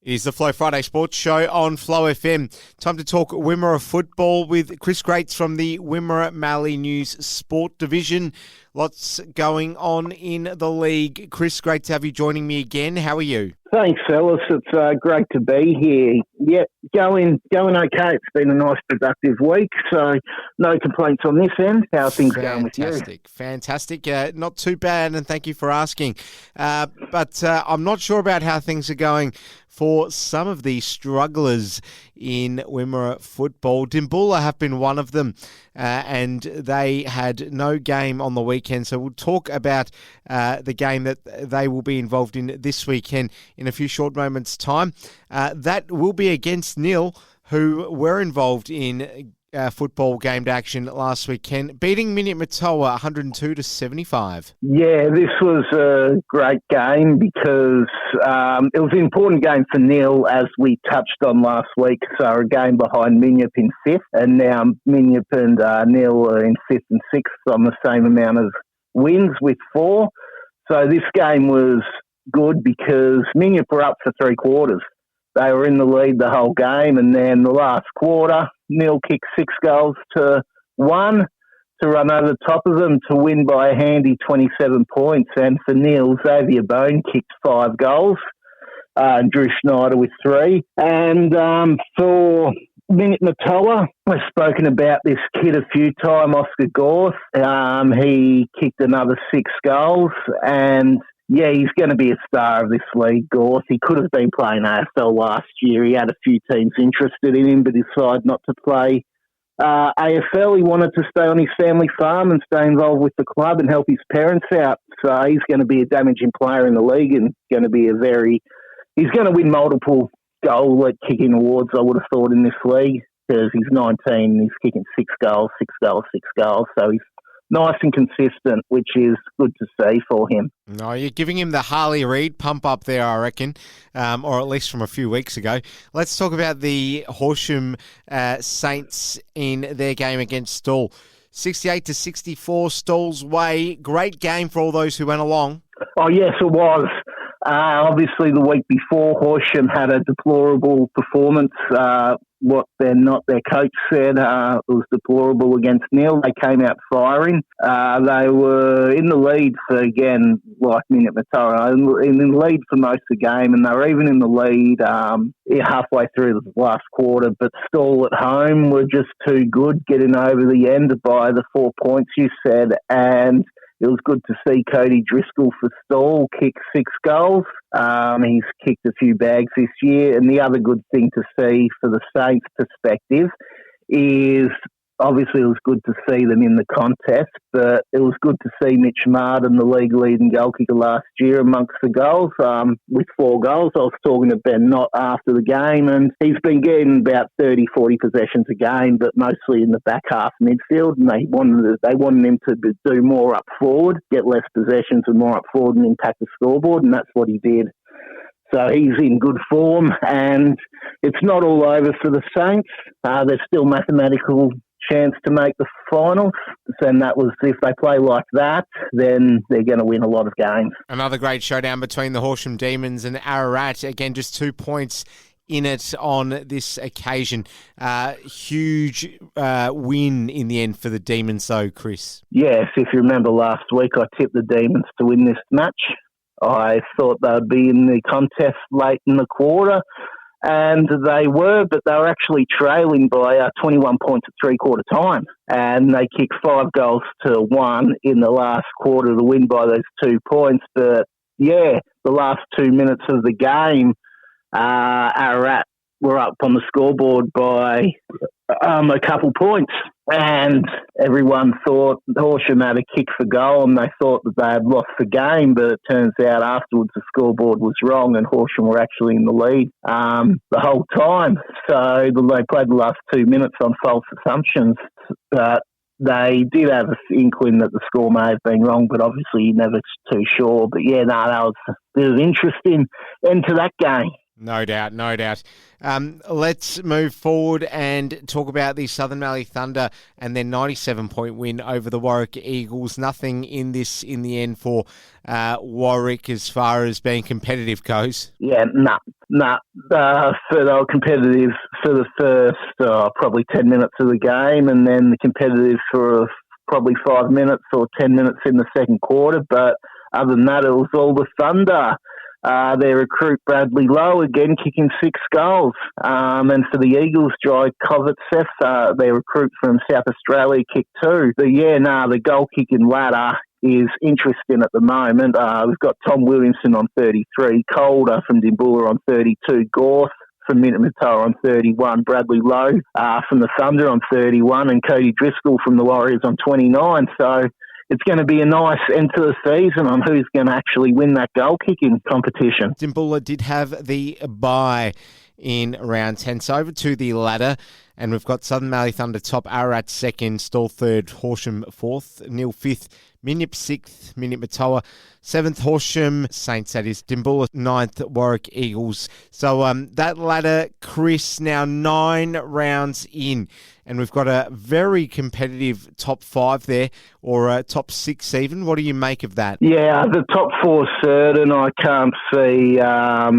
Is the Flow Friday Sports Show on Flow FM. Time to talk Wimmera football with Chris Graetz from the Wimmera Mallee News Sport Division. Lots going on in the league. Chris, great to have you joining me again. How are you? Thanks, fellas. It's great to be here. Yeah, going okay. It's been a nice, productive week, so no complaints on this end. How are things going with you? Fantastic. Not too bad, and thank you for asking. But I'm not sure about how things are going for some of the strugglers in Wimmera football. Dimboola have been one of them, and they had no game on the weekend. So we'll talk about the game that they will be involved in this weekend in a few short moments' time. That will be against Nil, who were involved in football game action last weekend, beating Matoa 102-75. Yeah, this was a great game because it was an important game for Nil, as we touched on last week. So a game behind Minyip in fifth, and now Minyip and Nil are in fifth and sixth on the same amount of wins with 4. So this game was good because Minyip were up for 3 quarters. They were in the lead the whole game, and then the last quarter, Nil kicked 6 goals to 1 to run over the top of them to win by a handy 27 points. And for Nil, Xavier Bone kicked 5 goals, and Drew Schneider with 3. And for Matoa, we've spoken about this kid a few times, Oscar Gorth. He kicked another 6 goals, and yeah, he's going to be a star of this league, Gorth. He could have been playing AFL last year. He had a few teams interested in him, but decided not to play AFL. He wanted to stay on his family farm and stay involved with the club and help his parents out. So he's going to be a damaging player in the league and going to be he's going to win multiple goal kicking awards, I would have thought, in this league, because he's 19 and he's kicking 6 goals. So he's nice and consistent, which is good to see for him. No, you're giving him the Harley Reid pump up there, I reckon, or at least from a few weeks ago. Let's talk about the Horsham Saints in their game against Stawell. 68-64, Stawell's way. Great game for all those who went along. Oh, yes, it was. Obviously, the week before, Horsham had a deplorable performance. What their coach said was deplorable against Nil. They came out firing. They were in the lead for, again, like Matoa, in the lead for most of the game, and they were even in the lead halfway through the last quarter. But Stawell at home were just too good, getting over the end by the 4 points you said, and it was good to see Cody Driscoll for Stawell kick 6 goals. He's kicked a few bags this year. And the other good thing to see for the Saints' perspective is, obviously, it was good to see them in the contest, but it was good to see Mitch Martin, the league leading goal kicker last year, amongst the goals, with 4 goals. I was talking to Ben Knott after the game, and he's been getting about 30, 40 possessions a game, but mostly in the back half midfield, and they wanted him to do more up forward, get less possessions and more up forward and impact the scoreboard, and that's what he did. So he's in good form, and it's not all over for the Saints. There's still mathematical chance to make the finals, and that was, if they play like that, then they're going to win a lot of games. Another great showdown between the Horsham Demons and Ararat. Again, just 2 points in it on this occasion. Huge win in the end for the Demons, though, Chris. Yes, if you remember last week, I tipped the Demons to win this match. I thought they'd be in the contest late in the quarter, and they were, but they were actually trailing by 21 points at 3-quarter time. And they kicked 5 goals to 1 in the last quarter to win by those 2 points. But, yeah, the last 2 minutes of the game, Ararat were up on the scoreboard by a couple points. And everyone thought Horsham had a kick for goal, and they thought that they had lost the game, but it turns out afterwards the scoreboard was wrong and Horsham were actually in the lead the whole time. So they played the last 2 minutes on false assumptions, but they did have an inkling that the score may have been wrong, but obviously you're never too sure. But yeah, that was a bit of interesting end to that game. No doubt, no doubt. Let's move forward and talk about the Southern Valley Thunder and their 97-point win over the Warwick Eagles. Nothing in this in the end for Warwick as far as being competitive goes. Yeah, no. So they were competitive for the first probably 10 minutes of the game, and then the competitive for probably 5 minutes or 10 minutes in the second quarter. But other than that, it was all the Thunder. Their recruit Bradley Lowe again kicking 6 goals. And for the Eagles, Jai Kovacev, their recruit from South Australia, kicked 2. But the goal kicking ladder is interesting at the moment. We've got Tom Williamson on 33, Calder from Dimboola on 32, Gorth from Minamatoa on 31, Bradley Lowe from the Thunder on 31, and Cody Driscoll from the Warriors on 29. So it's going to be a nice end to the season on who's going to actually win that goal-kicking competition. Dimboola did have the bye in round 10, so over to the ladder, and we've got Southern Valley Thunder top, Ararat second, Stall third, Horsham fourth, Nil fifth, Minyip sixth, Minamatoa seventh, Horsham Saints, that is, Dimboola ninth, Warwick Eagles. So that ladder, Chris, now 9 rounds in, and we've got a very competitive top 5 there, or a top 6 even. What do you make of that? Yeah, the top 4 certain. I can't see. I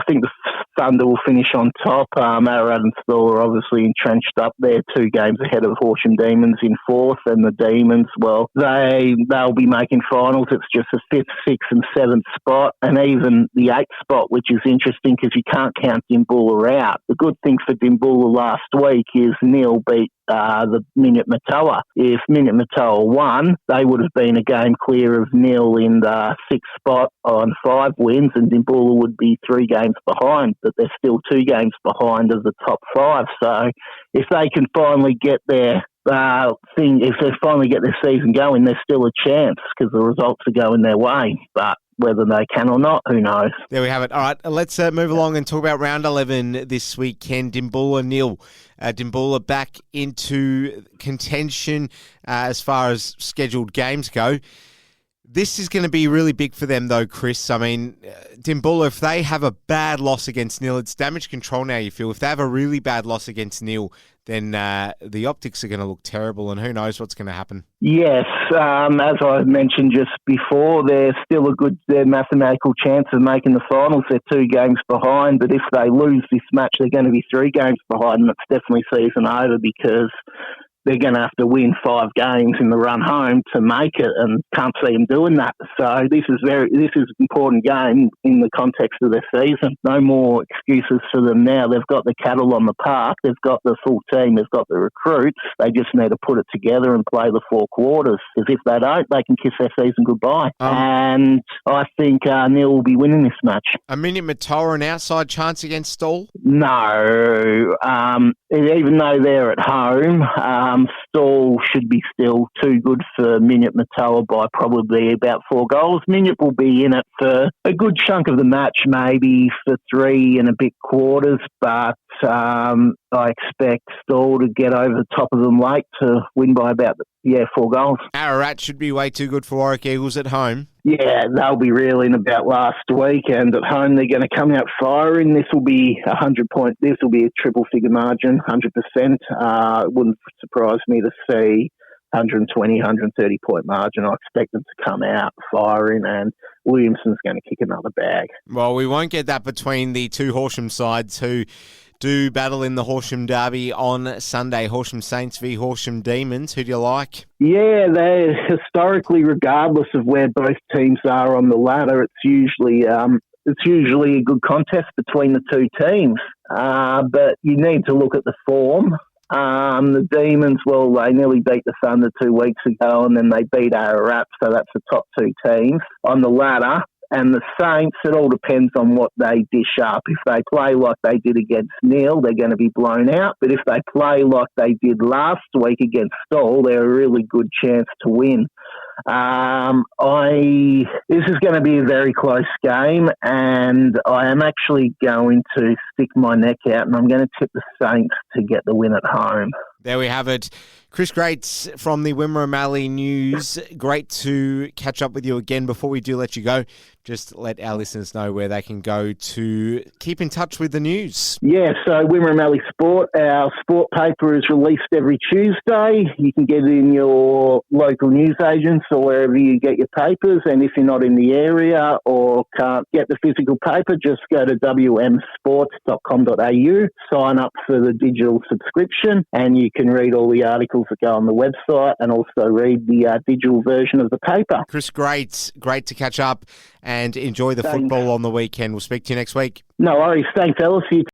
think the Thunder will finish on top. Ararat and Stall are obviously entrenched up there, 2 games ahead of Horsham Demons in 4th, and the Demons, well, they'll be making finals. It's just a 5th, 6th and 7th spot, and even the 8th spot, which is interesting because you can't count Dimboola out. The good thing for Dimboola last week is Neil beat the Minamatoa. If Minamatoa won, they would have been a game clear of Neil in the 6th spot on 5 wins, and Dimboola would be 3 games behind, but they're still 2 games behind of the top 5. So if they can finally get their if they finally get their season going, there's still a chance because the results are going their way. But whether they can or not, who knows? There we have it. All right, let's move along and talk about round 11 this weekend. Dimboola nil. Dimboola back into contention as far as scheduled games go. This is going to be really big for them, though, Chris. I mean, Dimboola, if they have a bad loss against Nil, it's damage control now, you feel. If they have a really bad loss against Nil, then the optics are going to look terrible, and who knows what's going to happen. Yes, as I mentioned just before, there's still their mathematical chance of making the finals. They're 2 games behind, but if they lose this match, they're going to be 3 games behind, and it's definitely season over because they're going to have to win 5 games in the run home to make it, and can't see them doing that. So this is an important game in the context of their season. No more excuses for them now. They've got the cattle on the park. They've got the full team. They've got the recruits. They just need to put it together and play the 4 quarters. Because if they don't, they can kiss their season goodbye. And I think Neil will be winning this match. A Minamatoa an outside chance against Stall? No. Even though they're at home, Stall should be still too good for Minamatoa by probably about 4 goals. Minyip will be in it for a good chunk of the match, maybe for 3 and a bit quarters, but I expect Stall to get over the top of them late to win by about 4 goals. Ararat should be way too good for Warwick Eagles at home. Yeah, they'll be reeling about last week, and at home they're going to come out firing. This will be 100 point. This will be a triple figure margin, 100%. It wouldn't surprise me to see 120, 130 point margin. I expect them to come out firing, and Williamson's going to kick another bag. Well, we won't get that between the 2 Horsham sides who do battle in the Horsham Derby on Sunday. Horsham Saints v Horsham Demons. Who do you like? Yeah, they're historically, regardless of where both teams are on the ladder, it's usually a good contest between the 2 teams. But you need to look at the form. The Demons, well, they nearly beat the Thunder 2 weeks ago, and then they beat Ararat, so that's the top 2 teams on the ladder. And the Saints, it all depends on what they dish up. If they play like they did against Neil, they're going to be blown out. But if they play like they did last week against Stall, they're a really good chance to win. This is going to be a very close game, and I am actually going to stick my neck out, and I'm going to tip the Saints to get the win at home. There we have it. Chris Graetz from the Wimmera Mallee News. Great to catch up with you again. Before we do let you go, just let our listeners know where they can go to keep in touch with the news. Yeah, so Wimmera Mallee Sport, our sport paper is released every Tuesday. You can get it in your local newsagents or wherever you get your papers. And if you're not in the area or can't get the physical paper, just go to wmsports.com.au, sign up for the digital subscription, and you can read all the articles that go on the website and also read the digital version of the paper. Chris Graetz, great to catch up and enjoy the Thanks. football on the weekend. We'll speak to you next week. No worries. Thanks, Ellis. You